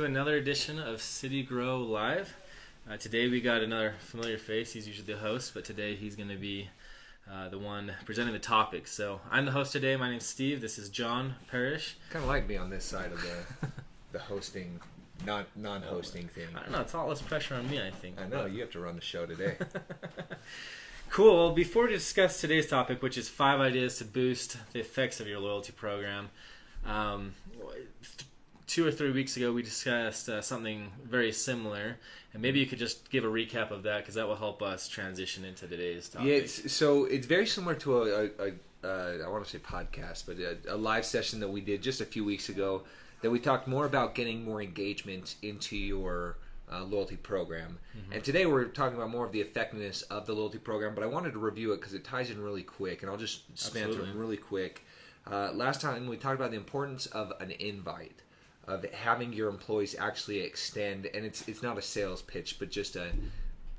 another edition of City Grow Live. Today we got another familiar face. He's usually the host, but today he's going to be the one presenting the topic. So I'm the host today. My name's Steve. This is John Parrish. Kind of like me on this side of the hosting, non-hosting thing. I don't know. It's a lot less pressure on me, I think. I know. You have to run the show today. Cool. Well, before we discuss today's topic, which is 5 ideas to boost the effects of your loyalty program, 2 or 3 weeks ago we discussed something very similar, and maybe you could just give a recap of that because that will help us transition into today's topic. Yeah, it's very similar to I want to say podcast, but a live session that we did just a few weeks ago that we talked more about getting more engagement into your loyalty program. Mm-hmm. And today we're talking about more of the effectiveness of the loyalty program, but I wanted to review it because it ties in really quick, and I'll just span through them really quick. Last time we talked about the importance of an invite, of having your employees actually extend, and it's not a sales pitch, but just a,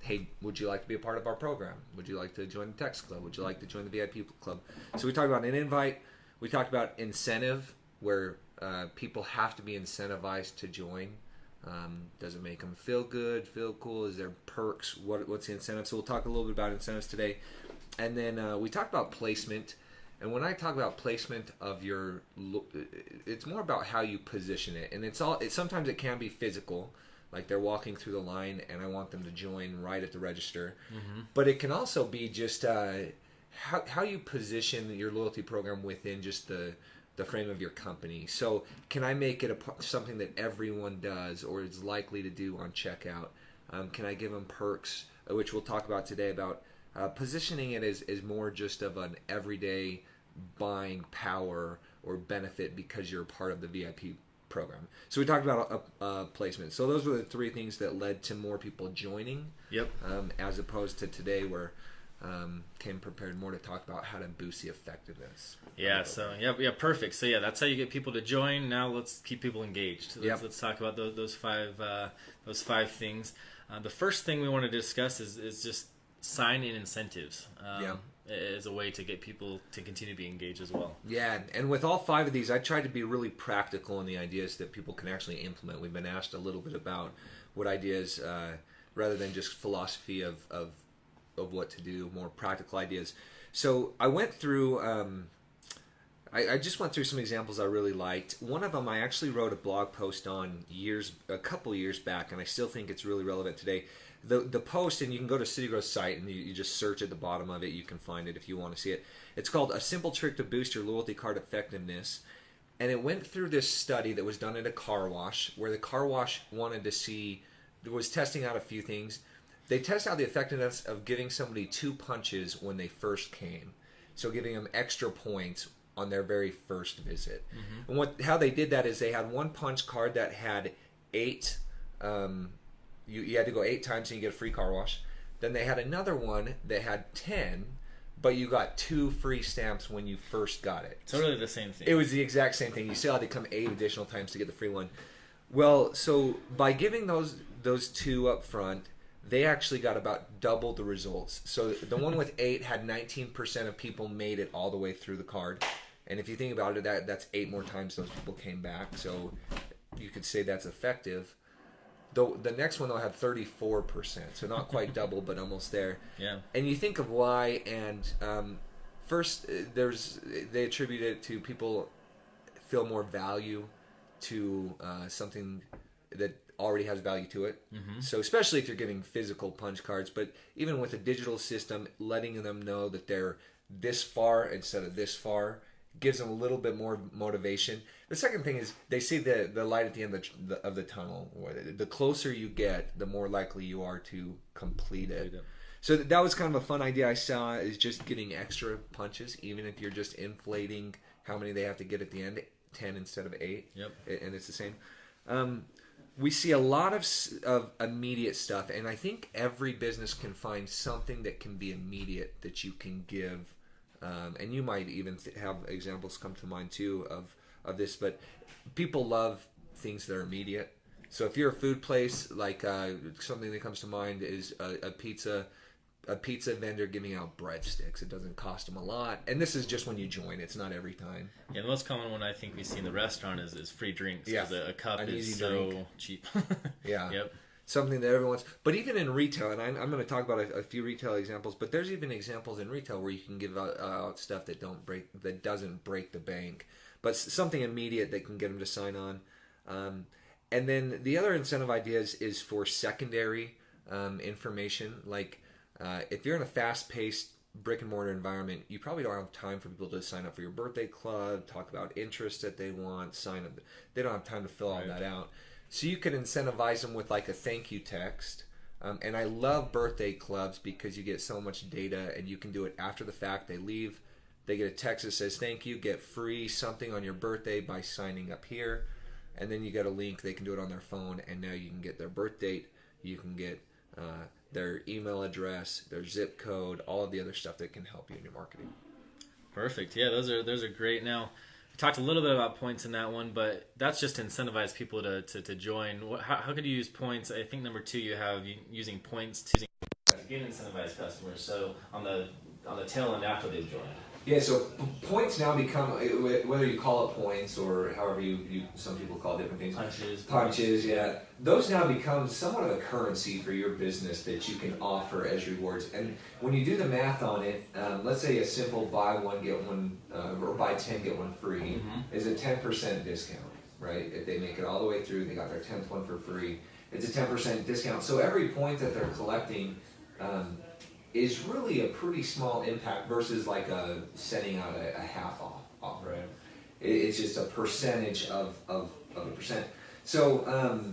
hey, would you like to be a part of our program? Would you like to join the Text Club? Would you like to join the VIP Club? So we talked about an invite. We talked about incentive, where people have to be incentivized to join. Does it make them feel good, feel cool? Is there perks? What's the incentive? So we'll talk a little bit about incentives today. And then we talked about placement. And when I talk about placement of your, it's more about how you position it. And sometimes it can be physical, like they're walking through the line and I want them to join right at the register. Mm-hmm. But it can also be just how you position your loyalty program within just the frame of your company. So can I make it something that everyone does or is likely to do on checkout? Can I give them perks, which we'll talk about today, about positioning it as more just of an everyday buying power or benefit because you're a part of the VIP program. So we talked about placement. So those were the 3 things that led to more people joining. Yep. As opposed to today where came prepared more to talk about how to boost the effectiveness. Yeah. So yeah, perfect. So yeah, that's how you get people to join. Now let's keep people engaged. So let's talk about those five things. The first thing we want to discuss is just sign-in incentives as a way to get people to continue to be engaged as well. Yeah, and with all 5 of these, I tried to be really practical in the ideas that people can actually implement. We've been asked a little bit about what ideas, rather than just philosophy of what to do, more practical ideas. So I went through, I just went through some examples I really liked. One of them I actually wrote a blog post on a couple years back, and I still think it's really relevant today. The post, and you can go to City Grow's site and you just search at the bottom of it. You can find it if you want to see it. It's called A Simple Trick to Boost Your Loyalty Card Effectiveness. And it went through this study that was done at a car wash, where the car wash was testing out a few things. They test out the effectiveness of giving somebody 2 punches when they first came. So giving them extra points on their very first visit. Mm-hmm. And how they did that is they had one punch card that had 8, you had to go 8 times and you get a free car wash. Then they had another one that had 10, but you got 2 free stamps when you first got it. So really the same thing. It was the exact same thing. You still had to come 8 additional times to get the free one. Well, so by giving those 2 up front, they actually got about double the results. So the one with 8 had 19% of people made it all the way through the card. And if you think about it, that's 8 more times those people came back. So you could say that's effective. The next one, though, had 34%. So not quite double, but almost there. Yeah. And you think of why, and first, they attribute it to people feel more value to something that already has value to it. Mm-hmm. So especially if you're giving physical punch cards, but even with a digital system, letting them know that they're this far instead of this far gives them a little bit more motivation. The second thing is they see the light at the end of the tunnel. The closer you get, the more likely you are to complete it. So that was kind of a fun idea I saw, is just getting extra punches, even if you're just inflating how many they have to get at the end, 10 instead of 8. Yep. And it's the same. We see a lot of immediate stuff, and I think every business can find something that can be immediate that you can give. And you might even have examples come to mind too of this, but people love things that are immediate. So if you're a food place, like something that comes to mind is a pizza a pizza vendor giving out breadsticks. It doesn't cost them a lot, and this is just when you join. It's not every time. Yeah, the most common one I think we see in the restaurant is free drinks. Yeah, a cup an is easy so drink. cheap. Yeah. Yep. Something that everyone's, but even in retail, and I'm going to talk about a few retail examples, but there's even examples in retail where you can give out stuff that doesn't break the bank, but something immediate that can get them to sign on. And then the other incentive ideas is for secondary information. Like if you're in a fast-paced brick and mortar environment, you probably don't have time for people to sign up for your birthday club, talk about interests that they want, sign up. They don't have time to fill all that out. So you can incentivize them with like a thank you text. And I love birthday clubs because you get so much data and you can do it after the fact. They leave, they get a text that says thank you, get free something on your birthday by signing up here. And then you get a link, they can do it on their phone, and now you can get their birth date, you can get their email address, their zip code, all of the other stuff that can help you in your marketing. Perfect. Yeah, those are great. Now, we talked a little bit about points in that one, but that's just to incentivize people to join. How could you use points? I think number 2 you have using points to get incentivized customers. So on the tail end after they've joined. Yeah, so points now become, whether you call it points or however some people call it different things. Punches, yeah. Those now become somewhat of a currency for your business that you can offer as rewards. And when you do the math on it, let's say a simple buy one, get one, or buy 10, get one free is a 10% discount, right? If they make it all the way through, they got their 10th one for free. It's a 10% discount. So every point that they're collecting is really a pretty small impact versus like sending out a half off. Right. It's just a percentage of a percent. So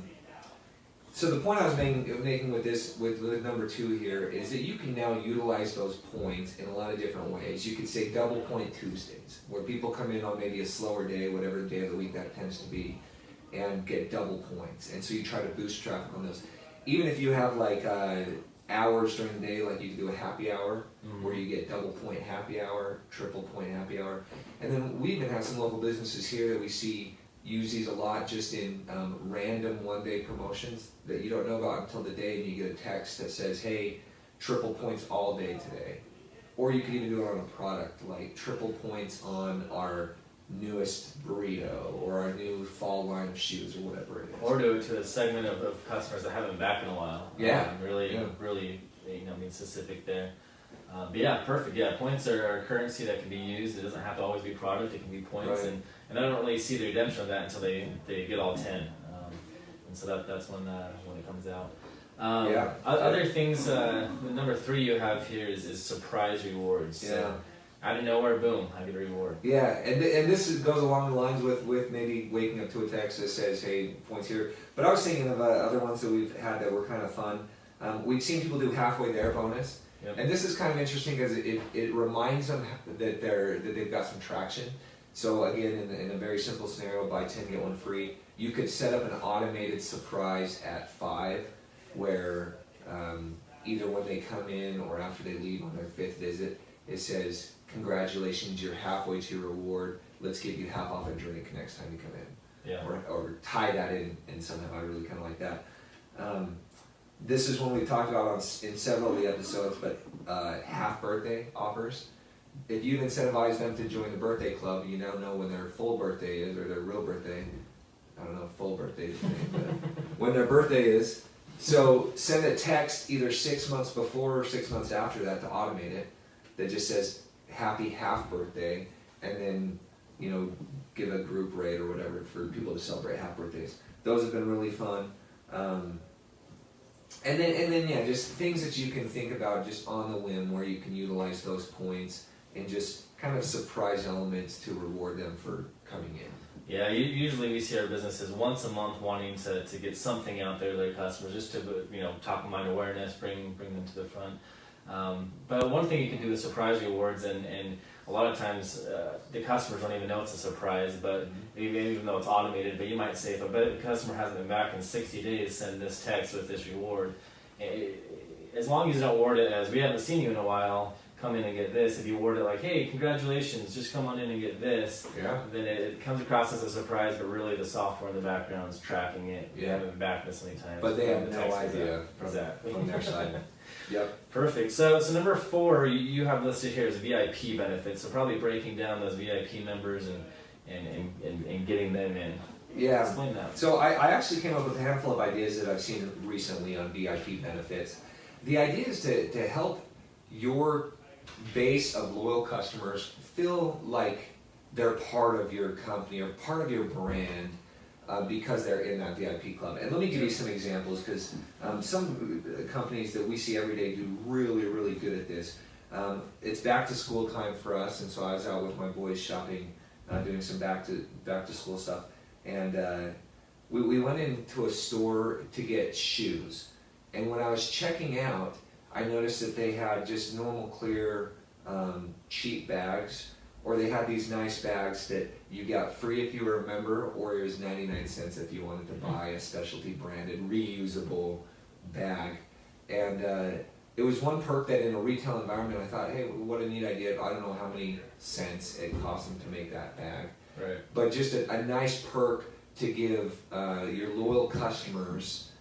so the point I was making with this with number 2 here is that you can now utilize those points in a lot of different ways. You could say double point Tuesdays, where people come in on maybe a slower day, whatever day of the week that tends to be, and get double points. And so you try to boost traffic on those. Even if you have like hours during the day, like you can do a happy hour where you get double point happy hour, triple point happy hour. And then we even have some local businesses here that we see use these a lot just in random one-day promotions that you don't know about until the day, and you get a text that says, hey, triple points all day today. Or you can even do it on a product, like triple points on our newest burrito or our new fall line of shoes or whatever it is. Or to a segment of customers that haven't been back in a while. Yeah. Really being specific there. But yeah, perfect. Yeah, points are a currency that can be used. It doesn't have to always be product. It can be points, Right. and I don't really see the redemption of that until they get all 10. And so that's when it comes out. Other things. Number 3 you have here is surprise rewards. Yeah. So, out of nowhere, boom, I get a reward. Yeah, and this goes along the lines with maybe waking up to a text that says, hey, points here. But I was thinking of other ones that we've had that were kind of fun. We've seen people do halfway there bonus. Yep. And this is kind of interesting because it reminds them that they've got some traction. So again, in a very simple scenario, buy 10, get one free, you could set up an automated surprise at 5 where either when they come in or after they leave on their 5th visit, it says, congratulations, you're halfway to your reward. Let's give you half off a drink next time you come in. Yeah. Or tie that in somehow. I really kind of like that. This is one we talked about in several of the episodes, but half birthday offers. If you've incentivized them to join the birthday club, you now know when their full birthday is, or their real birthday. I don't know if full birthday is today, but when their birthday is. So send a text either 6 months before or 6 months after that to automate it that just says happy half birthday, and then give a group rate or whatever for people to celebrate half birthdays. Those have been really fun. And then yeah, just things that you can think about just on the whim where you can utilize those points and just kind of surprise elements to reward them for coming in. Yeah, usually we see our businesses once a month wanting to get something out there to their customers, just to top of mind awareness, bring them to the front. But one thing you can do is surprise rewards, and a lot of times the customers don't even know it's a surprise, but even though it's automated, but you might say, if a customer hasn't been back in 60 days, send this text with this reward. As long as you don't word it as, we haven't seen you in a while, come in and get this. If you word it like, hey, congratulations, just come on in and get this, then it comes across as a surprise, but really the software in the background is tracking it. You haven't been back this many times. But they have no idea from their side. Yep. Perfect. So number 4, you have listed here as VIP benefits. So probably breaking down those VIP members and getting them in. Yeah. Explain that. So I actually came up with a handful of ideas that I've seen recently on VIP benefits. The idea is to help your base of loyal customers feel like they're part of your company or part of your brand because they're in that VIP club. And let me give you some examples, because some companies that we see every day do really, really good at this. It's back to school time for us, and so I was out with my boys shopping, doing some back to school stuff. And we went into a store to get shoes. And when I was checking out, I noticed that they had just normal clear cheap bags, or they had these nice bags that you got free if you were a member, or it was 99 cents if you wanted to buy a specialty branded reusable bag. And it was one perk that in a retail environment I thought, hey, what a neat idea. I don't know how many cents it cost them to make that bag. Right. But just a nice perk to give your loyal customers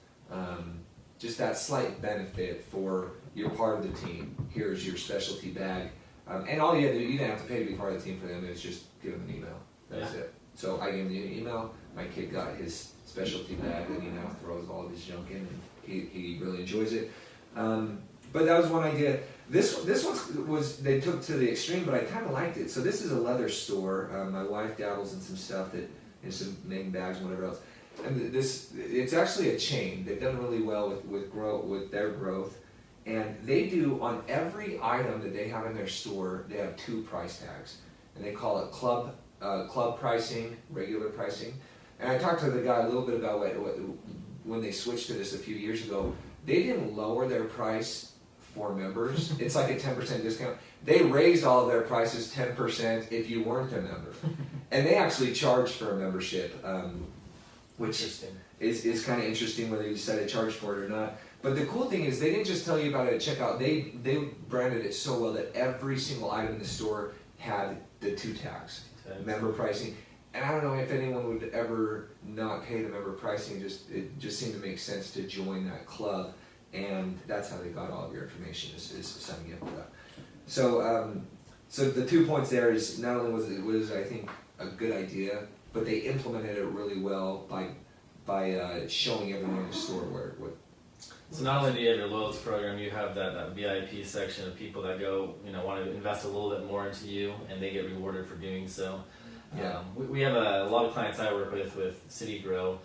just that slight benefit for you're part of the team. Here's your specialty bag. And all you didn't have to pay to be part of the team for them. It was just give them an email. That's it. So I gave him the email. My kid got his specialty bag that he now throws all of his junk in, and he really enjoys it. But that was one idea. This one was they took to the extreme, but I kind of liked it. So this is a leather store. My wife dabbles in some stuff in some making bags and whatever else. And it's actually a chain. They've done really well with their growth. And they do, on every item that they have in their store, they have 2 price tags. And they call it club pricing, regular pricing. And I talked to the guy a little bit about when they switched to this a few years ago. They didn't lower their price for members. It's like a 10% discount. They raised all of their prices 10% if you weren't a member. And they actually charged for a membership, which is kind of interesting whether you decide to charge for it or not. But the cool thing is they didn't just tell you about it at checkout. They branded it so well that every single item in the store had the 2 tags, member pricing. And I don't know if anyone would ever not pay the member pricing. It just seemed to make sense to join that club, and that's how they got all of your information is signing up for that. So so the 2 points there is not only was I think a good idea, but they implemented it really well by showing everyone in the store what. So not only do you have your loyalty program, you have that VIP section of people that go, want to invest a little bit more into you, and they get rewarded for doing so. Yeah. We have a lot of clients I work with City Grow.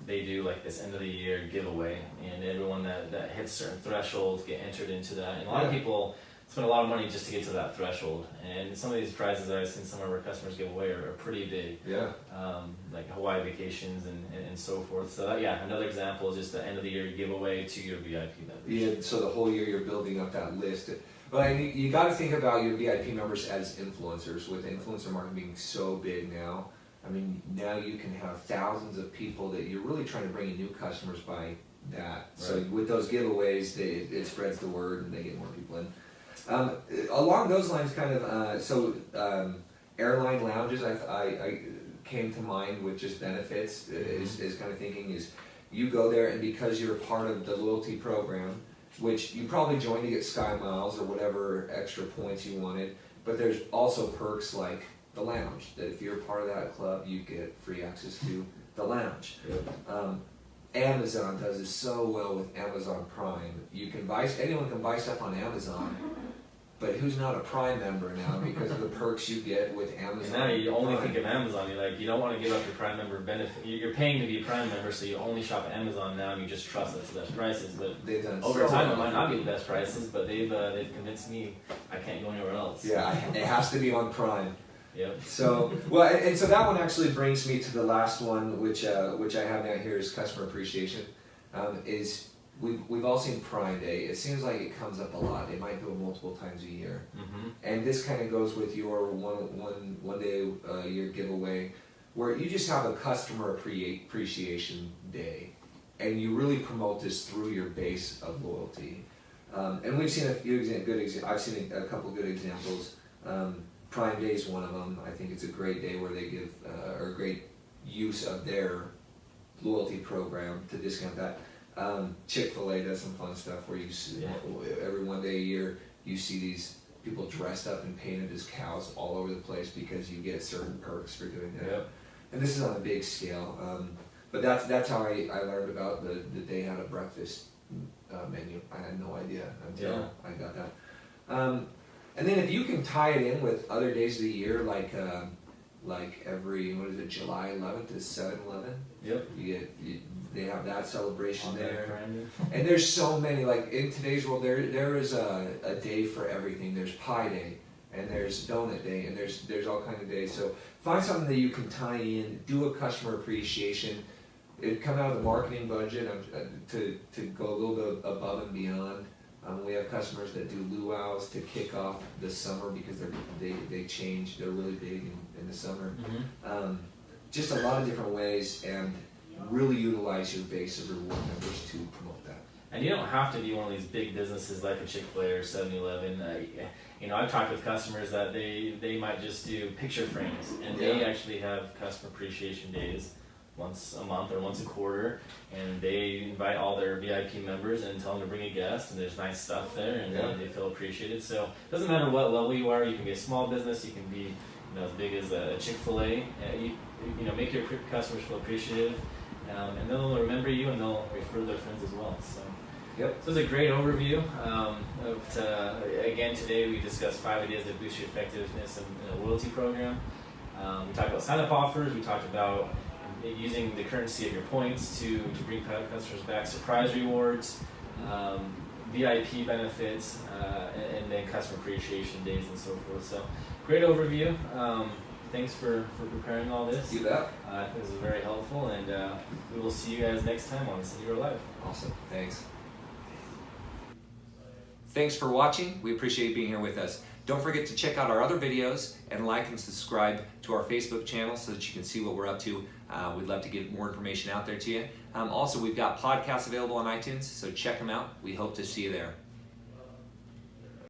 They do like this end of the year giveaway, and everyone that hits certain thresholds get entered into that. And a lot of people spend a lot of money just to get to that threshold. And some of these prizes that I've seen some of our customers give away are pretty big. Yeah. Like Hawaii vacations and so forth. So another example is just the end of the year giveaway to your VIP members. Yeah, so the whole year you're building up that list. But you got to think about your VIP members as influencers. With influencer marketing being so big now, I mean, now you can have thousands of people that you're really trying to bring in new customers by that. Right. So with those giveaways, it spreads the word and they get more people in. Along those lines, kind of, airline lounges, I came to mind with just benefits. Is kind of thinking is you go there, and because you're part of the loyalty program, which you probably joined to get Sky Miles or whatever extra points you wanted, but there's also perks like the lounge, that if you're part of that club, you get free access to the lounge. Yep. Amazon does it so well with Amazon Prime. Anyone can buy stuff on Amazon, but who's not a Prime member now because of the perks you get with Amazon? And now you only Prime. think of Amazon. You're like, you don't want to give up your Prime member benefit. You're paying to be a Prime member, so you only shop at Amazon now, and you just trust that's the best prices. But they've done over so time, well. it might not be the best prices, but they've convinced me I can't go anywhere else. Yeah, it has to be on Prime. Yep. So and so that one actually brings me to the last one, which I have down here is customer appreciation. Is we've all seen Prime Day. It seems like it comes up a lot. They might do it multiple times a year, and this kind of goes with your one day a year giveaway, where you just have a customer appreciation day, and you really promote this through your base of loyalty. And we've seen a few I've seen a couple good examples. Prime Day is one of them. I think it's a great day where they give or great use of their loyalty program to discount that. Chick-fil-A does some fun stuff where you see, every one day a year you see these people dressed up and painted as cows all over the place because you get certain perks for doing that. Yep. And this is on a big scale. But that's how I learned about that they had a breakfast menu. I had no idea until I got that. And then if you can tie it in with other days of the year, like every, July 11th is 7-Eleven. Yep. They have that celebration there. Brandon. And there's so many, like in today's world, there is a day for everything. There's Pie Day, and there's Donut Day, and there's all kinds of days. So find something that you can tie in, do a customer appreciation. It come out of the marketing budget to go a little bit above and beyond. We have customers that do luau's to kick off the summer because they change. They're really big in the summer. Mm-hmm. Just a lot of different ways, and really utilize your base of reward members to promote that. And you don't have to be one of these big businesses like a Chick-fil-A or 7-Eleven. I've talked with customers that they might just do picture frames, and they actually have customer appreciation days once a month or once a quarter, and they invite all their VIP members and tell them to bring a guest, and there's nice stuff there, and they feel appreciated. So it doesn't matter what level you are. You can be a small business, you can be as big as a Chick-fil-A. Make your customers feel appreciative, and they'll remember you, and they'll refer their friends as well. So. Yep. So it's a great overview. Again, today we discussed 5 ideas that boost your effectiveness in a loyalty program. We talked about sign-up offers. We talked about using the currency of your points to bring customers back, surprise rewards, VIP benefits, and then customer appreciation days and so forth. So great overview. Thanks for preparing all this. You bet. I think this is very helpful, and we will see you guys next time on City Grow Live. Awesome. Thanks. Thanks for watching. We appreciate you being here with us. Don't forget to check out our other videos and like and subscribe to our Facebook channel so that you can see what we're up to. We'd love to get more information out there to you. Also, we've got podcasts available on iTunes, so check them out. We hope to see you there.